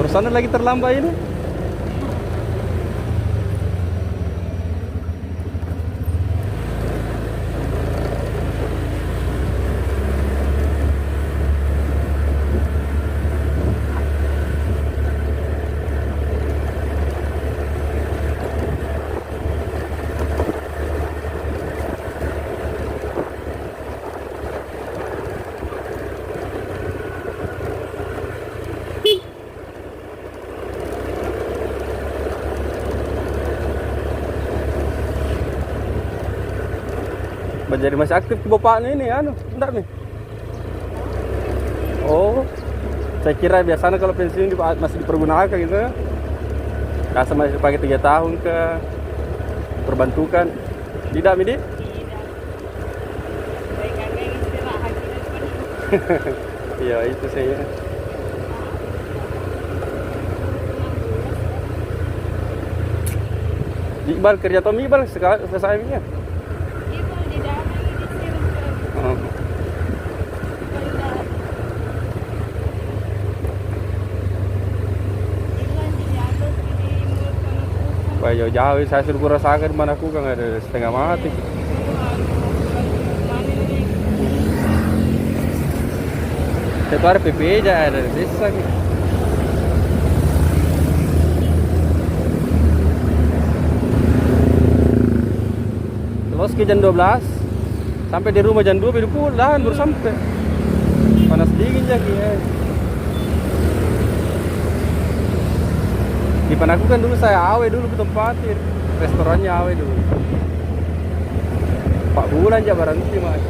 Perusahaan lagi terlambat ini. Jadi masih aktif ke bapaknya ini, enggak nih? Oh, saya kira biasanya kalau pensiun masih dipergunakan gitu ya. Kasa masih pakai 3 tahun ke perbantukan. Tidak, Midi? Iya, itu saya. Iqbal kerja Tommy Iqbal selesai ini ya? Wah, jauh-jauh saya suruh rasakan mana aku kan ada setengah mati. Itu ada PP aja ada desa gitu. Terus ke jam 12 sampai di rumah jam 2 baru pulang baru sampai. Panas dingin jadi ya. Di Panaku kan dulu saya awe dulu ke tempatin restorannya awe dulu 4 bulan aja berhenti mas.